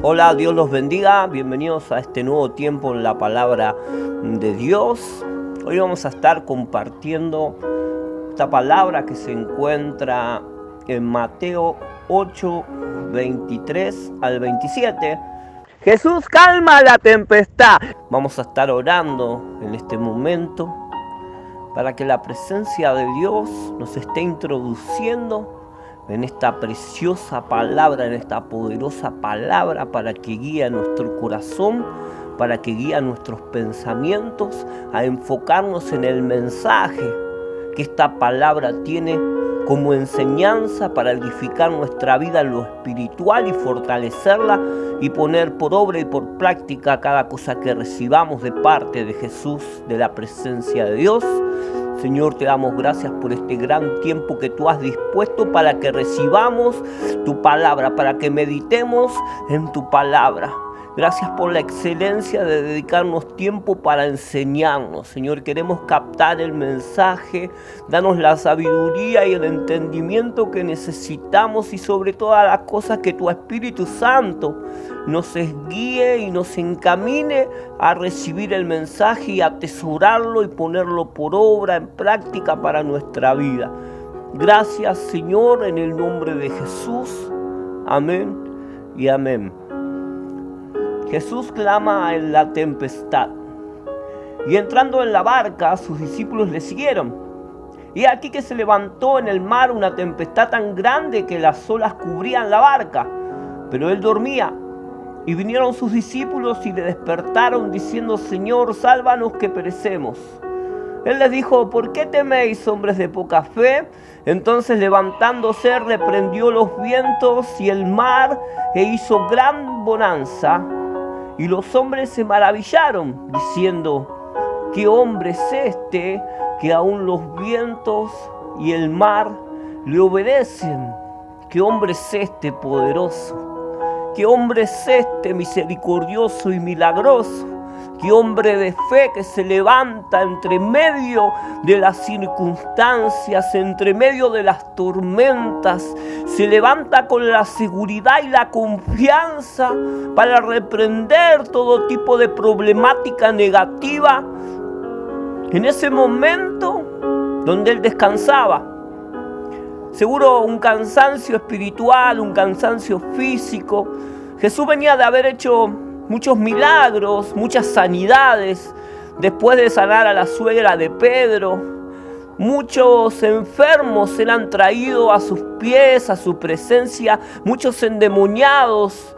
Hola, Dios los bendiga, bienvenidos a este nuevo tiempo en la palabra de Dios. Hoy vamos a estar compartiendo esta palabra que se encuentra en Mateo 8, 23 al 27. Jesús calma la tempestad. Vamos a estar orando en este momento para que la presencia de Dios nos esté introduciendo en esta preciosa palabra, en esta poderosa palabra, para que guíe nuestro corazón, para que guíe nuestros pensamientos a enfocarnos en el mensaje que esta palabra tiene como enseñanza para edificar nuestra vida en lo espiritual y fortalecerla y poner por obra y por práctica cada cosa que recibamos de parte de Jesús, de la presencia de Dios. Señor, te damos gracias por este gran tiempo que tú has dispuesto para que recibamos tu palabra, para que meditemos en tu palabra. Gracias por la excelencia de dedicarnos tiempo para enseñarnos. Señor, queremos captar el mensaje, danos la sabiduría y el entendimiento que necesitamos y sobre todas las cosas que tu Espíritu Santo nos guíe y nos encamine a recibir el mensaje y atesorarlo y ponerlo por obra, en práctica para nuestra vida. Gracias, Señor, en el nombre de Jesús. Amén y amén. Jesús clama en la tempestad, y entrando en la barca, sus discípulos le siguieron. Y aquí que se levantó en el mar una tempestad tan grande que las olas cubrían la barca, pero él dormía. Y vinieron sus discípulos y le despertaron diciendo: Señor, sálvanos que perecemos. Él les dijo: ¿por qué teméis, hombres de poca fe? Entonces, levantándose, reprendió los vientos y el mar e hizo gran bonanza. Y los hombres se maravillaron, diciendo: ¿qué hombre es este que aún los vientos y el mar le obedecen? ¿Qué hombre es este poderoso? ¿Qué hombre es este misericordioso y milagroso? ¿Qué hombre de fe que se levanta entre medio de las circunstancias, entre medio de las tormentas? Se levanta con la seguridad y la confianza para reprender todo tipo de problemática negativa. En ese momento donde él descansaba, seguro un cansancio espiritual, un cansancio físico. Jesús venía de haber hecho muchos milagros, muchas sanidades, después de sanar a la suegra de Pedro. Muchos enfermos eran traídos a sus pies, a su presencia, muchos endemoniados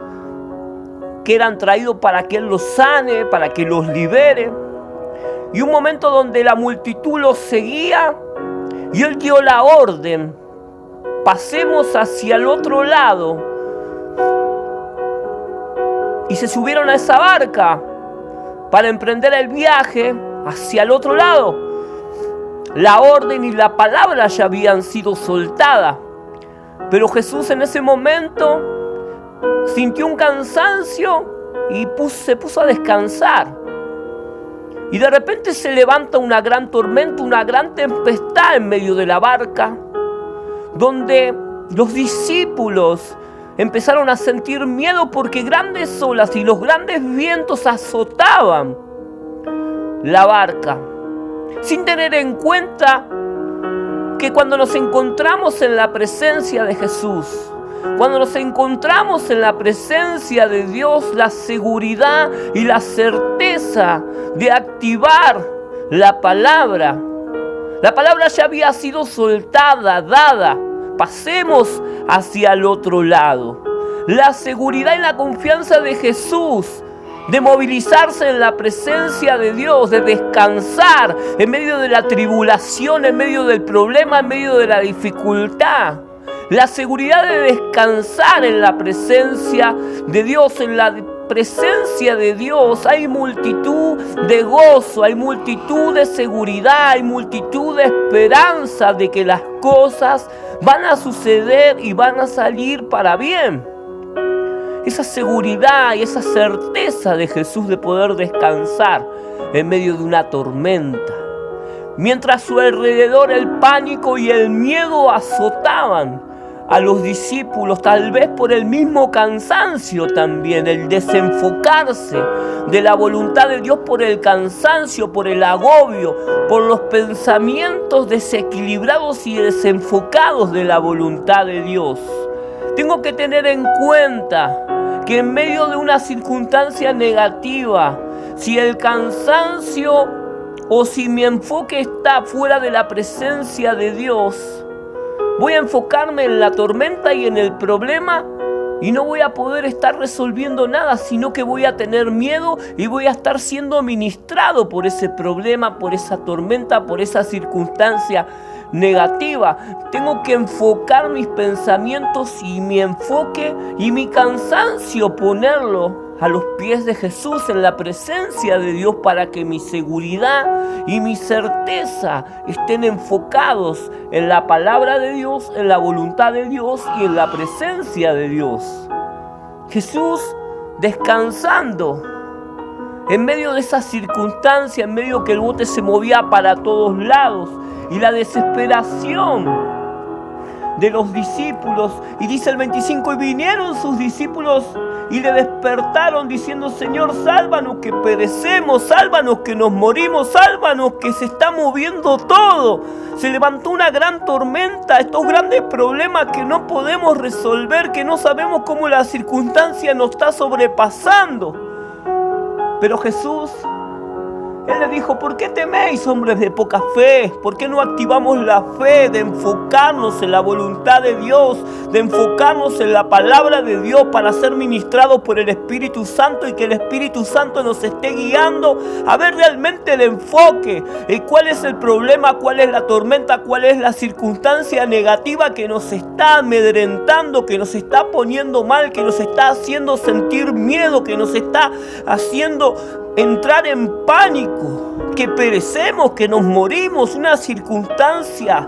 que eran traídos para que él los sane, para que los libere. Y un momento donde la multitud los seguía y él dio la orden: pasemos hacia el otro lado. Y se subieron a esa barca para emprender el viaje hacia el otro lado. La orden y la palabra ya habían sido soltadas, pero Jesús en ese momento sintió un cansancio y se puso a descansar. Y de repente se levanta una gran tormenta, una gran tempestad en medio de la barca, donde los discípulos empezaron a sentir miedo porque grandes olas y los grandes vientos azotaban la barca, sin tener en cuenta que cuando nos encontramos en la presencia de Jesús, cuando nos encontramos en la presencia de Dios, la seguridad y la certeza de activar la palabra ya había sido soltada, dada. Pasemos hacia el otro lado. La seguridad y la confianza de Jesús, de movilizarse en la presencia de Dios, de descansar en medio de la tribulación, en medio del problema, en medio de la dificultad. La seguridad de descansar en la presencia de Dios, en la presencia de Dios hay multitud de gozo, hay multitud de seguridad, hay multitud de esperanza de que las cosas van a suceder y van a salir para bien. Esa seguridad y esa certeza de Jesús de poder descansar en medio de una tormenta, mientras a su alrededor el pánico y el miedo azotaban a los discípulos, tal vez por el mismo cansancio también, el desenfocarse de la voluntad de Dios por el cansancio, por el agobio, por los pensamientos desequilibrados y desenfocados de la voluntad de Dios. Tengo que tener en cuenta que en medio de una circunstancia negativa, si el cansancio o si mi enfoque está fuera de la presencia de Dios, voy a enfocarme en la tormenta y en el problema y no voy a poder estar resolviendo nada, sino que voy a tener miedo y voy a estar siendo ministrado por ese problema, por esa tormenta, por esa circunstancia negativa. Tengo que enfocar mis pensamientos y mi enfoque y mi cansancio, ponerlo a los pies de Jesús, en la presencia de Dios, para que mi seguridad y mi certeza estén enfocados en la palabra de Dios, en la voluntad de Dios y en la presencia de Dios. Jesús descansando en medio de esa circunstancia, en medio que el bote se movía para todos lados y la desesperación de los discípulos. Y dice el 25, y vinieron sus discípulos y le despertaron diciendo: Señor, sálvanos que perecemos, sálvanos que nos morimos, sálvanos que se está moviendo todo. Se levantó una gran tormenta, estos grandes problemas que no podemos resolver, que no sabemos cómo la circunstancia nos está sobrepasando. Pero Jesús, Él le dijo: ¿por qué teméis, hombres de poca fe? ¿Por qué no activamos la fe de enfocarnos en la voluntad de Dios, de enfocarnos en la palabra de Dios para ser ministrados por el Espíritu Santo y que el Espíritu Santo nos esté guiando a ver realmente el enfoque? ¿Cuál es el problema? ¿Cuál es la tormenta? ¿Cuál es la circunstancia negativa que nos está amedrentando, que nos está poniendo mal, que nos está haciendo sentir miedo, que nos está haciendo entrar en pánico, que perecemos, que nos morimos, una circunstancia?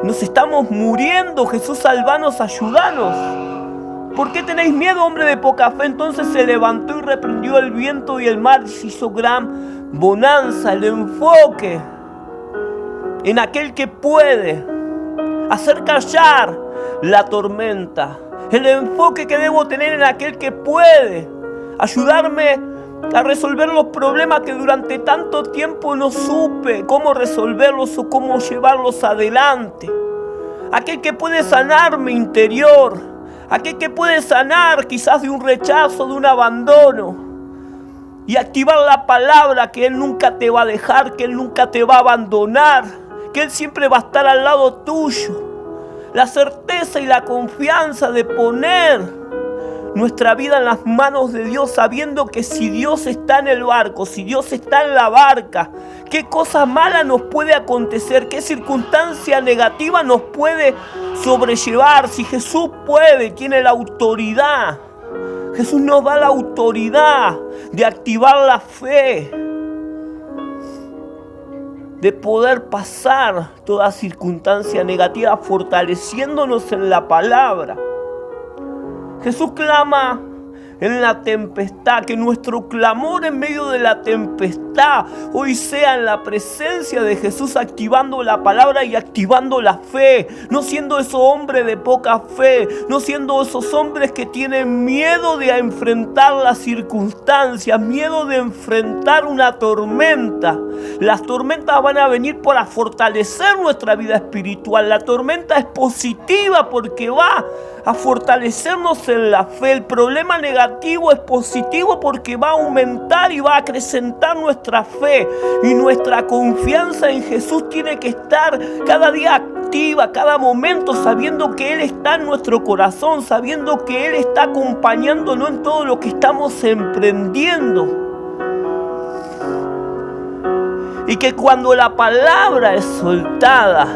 Nos estamos muriendo. Jesús, salvanos, ayúdanos. ¿Por qué tenéis miedo, hombre de poca fe? Entonces se levantó y reprendió el viento y el mar, se hizo gran bonanza. El enfoque en aquel que puede hacer callar la tormenta. El enfoque que debo tener en aquel que puede ayudarme a resolver los problemas que durante tanto tiempo no supe cómo resolverlos o cómo llevarlos adelante. Aquel que puede sanar mi interior, aquel que puede sanar quizás de un rechazo, de un abandono, y activar la palabra que Él nunca te va a dejar, que Él nunca te va a abandonar, que Él siempre va a estar al lado tuyo. La certeza y la confianza de poner nuestra vida en las manos de Dios, sabiendo que si Dios está en el barco, si Dios está en la barca, qué cosa mala nos puede acontecer, qué circunstancia negativa nos puede sobrellevar. Si Jesús puede, tiene la autoridad. Jesús nos da la autoridad de activar la fe, de poder pasar toda circunstancia negativa fortaleciéndonos en la palabra. Jesús clama en la tempestad, que nuestro clamor en medio de la tempestad hoy sea en la presencia de Jesús, activando la palabra y activando la fe, no siendo esos hombres de poca fe, no siendo esos hombres que tienen miedo de enfrentar las circunstancias, miedo de enfrentar una tormenta. Las tormentas van a venir para fortalecer nuestra vida espiritual. La tormenta es positiva porque va a fortalecernos en la fe. El problema negativo es positivo porque va a aumentar y va a acrecentar nuestra fe. Y nuestra confianza en Jesús tiene que estar cada día activa, cada momento, sabiendo que Él está en nuestro corazón, sabiendo que Él está acompañándonos en todo lo que estamos emprendiendo. Y que cuando la palabra es soltada,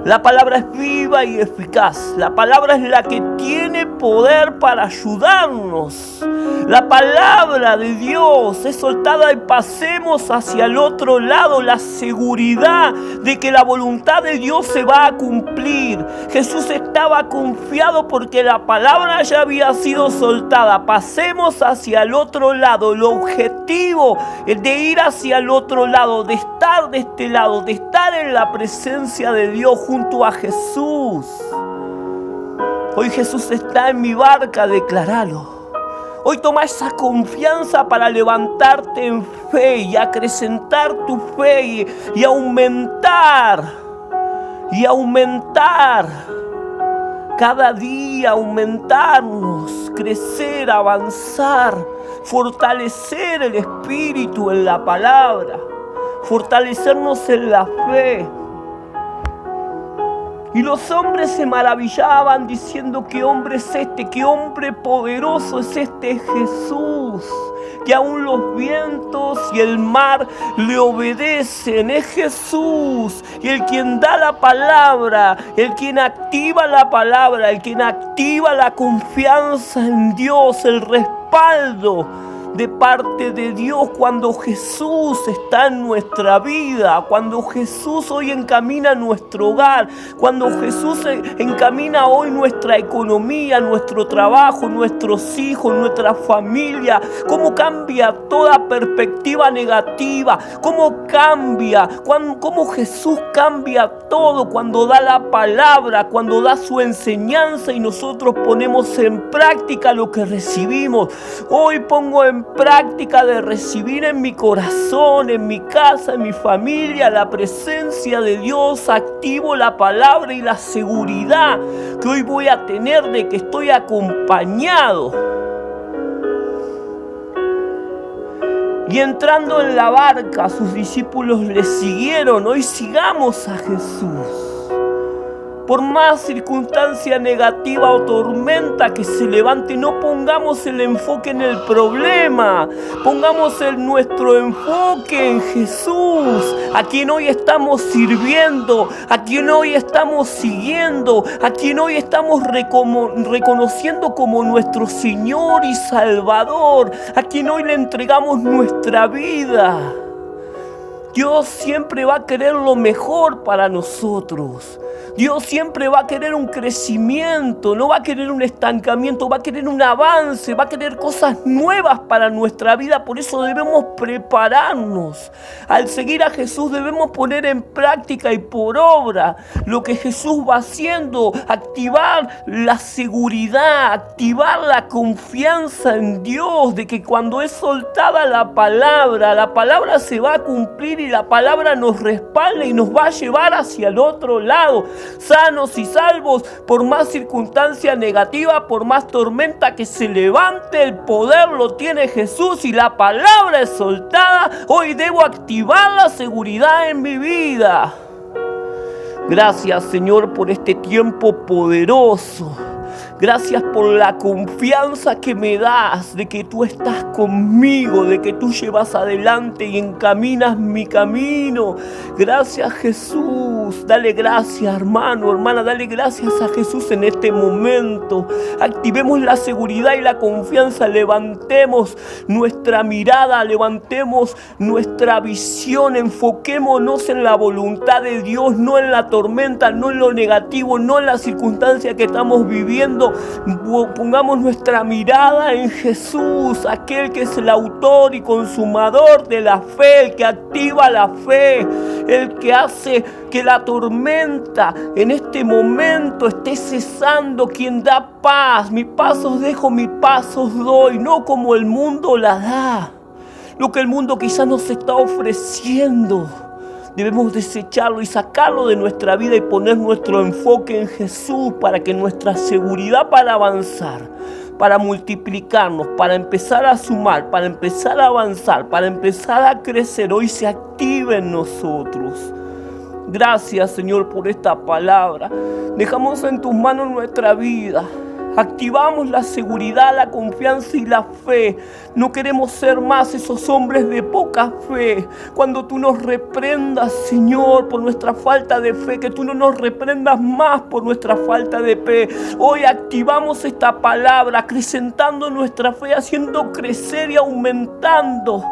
la palabra es viva y eficaz. La palabra es la que tiene poder para ayudarnos. La palabra de Dios es soltada y pasemos hacia el otro lado. La seguridad de que la voluntad de Dios se va a cumplir. Jesús estaba confiado porque la palabra ya había sido soltada. Pasemos hacia el otro lado. El objetivo es de ir hacia el otro lado, de estar de este lado, de estar en la presencia de Dios junto a Jesús. Hoy Jesús está en mi barca, declaralo. Hoy toma esa confianza para levantarte en fe y acrecentar tu fe y aumentar. Y aumentar. Cada día aumentarnos, crecer, avanzar, fortalecer el espíritu en la palabra, fortalecernos en la fe. Y los hombres se maravillaban diciendo: ¿qué hombre es este? ¿Qué hombre poderoso es este Jesús? Que aún los vientos y el mar le obedecen. Es Jesús, y el quien da la palabra, el quien activa la palabra, el quien activa la confianza en Dios, el respaldo de parte de Dios cuando Jesús está en nuestra vida, cuando Jesús hoy encamina nuestro hogar, cuando Jesús encamina hoy nuestra economía, nuestro trabajo, nuestros hijos, nuestra familia. Cómo cambia toda perspectiva negativa, cómo cambia, cómo Jesús cambia todo cuando da la palabra, cuando da su enseñanza y nosotros ponemos en práctica lo que recibimos. Hoy pongo en práctica de recibir en mi corazón, en mi casa, en mi familia, la presencia de Dios. Activo la palabra y la seguridad que hoy voy a tener de que estoy acompañado. Y entrando en la barca, sus discípulos le siguieron. Hoy sigamos a Jesús. Por más circunstancia negativa o tormenta que se levante, no pongamos el enfoque en el problema. Pongamos nuestro enfoque en Jesús, a quien hoy estamos sirviendo, a quien hoy estamos siguiendo, a quien hoy estamos reconociendo como nuestro Señor y Salvador, a quien hoy le entregamos nuestra vida. Dios siempre va a querer lo mejor para nosotros. Dios siempre va a querer un crecimiento, no va a querer un estancamiento, va a querer un avance, va a querer cosas nuevas para nuestra vida. Por eso debemos prepararnos. Al seguir a Jesús debemos poner en práctica y por obra lo que Jesús va haciendo, activar la seguridad, activar la confianza en Dios, de que cuando es soltada la palabra se va a cumplir y la palabra nos respalda y nos va a llevar hacia el otro lado. Sanos y salvos, por más circunstancia negativa, por más tormenta que se levante, el poder lo tiene Jesús y la palabra es soltada. Hoy debo activar la seguridad en mi vida. Gracias, Señor, por este tiempo poderoso. Gracias por la confianza que me das de que tú estás conmigo, de que tú llevas adelante y encaminas mi camino. Gracias, Jesús. Dale gracias, hermano, hermana, dale gracias a Jesús en este momento. Activemos la seguridad y la confianza. Levantemos nuestra mirada, levantemos nuestra visión. Enfoquémonos en la voluntad de Dios, no en la tormenta, no en lo negativo, no en la circunstancia que estamos viviendo. Pongamos nuestra mirada en Jesús, aquel que es el autor y consumador de la fe, el que activa la fe, el que hace que la tormenta en este momento esté cesando, quien da paz. Mi paz os dejo, mi paz os doy, no como el mundo la da, lo que el mundo quizás nos está ofreciendo. Debemos desecharlo y sacarlo de nuestra vida y poner nuestro enfoque en Jesús para que nuestra seguridad para avanzar, para multiplicarnos, para empezar a sumar, para empezar a avanzar, para empezar a crecer, hoy se active en nosotros. Gracias, Señor, por esta palabra. Dejamos en tus manos nuestra vida. Activamos la seguridad, la confianza y la fe. No queremos ser más esos hombres de poca fe. Cuando tú nos reprendas, Señor, por nuestra falta de fe, que tú no nos reprendas más por nuestra falta de fe. Hoy activamos esta palabra, acrecentando nuestra fe, haciendo crecer y aumentando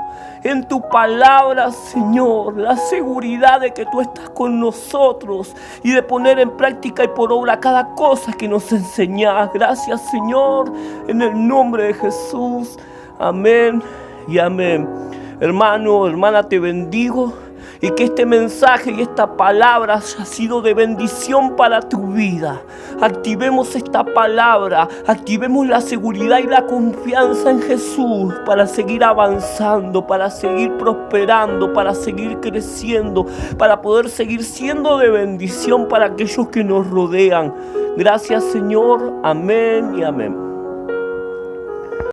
en tu palabra, Señor, la seguridad de que tú estás con nosotros y de poner en práctica y por obra cada cosa que nos enseñas. Gracias, Señor, en el nombre de Jesús. Amén y amén. Hermano, hermana, te bendigo y que este mensaje y esta palabra haya sido de bendición para tu vida. Activemos esta palabra, activemos la seguridad y la confianza en Jesús para seguir avanzando, para seguir prosperando, para seguir creciendo, para poder seguir siendo de bendición para aquellos que nos rodean. Gracias, Señor. Amén y amén.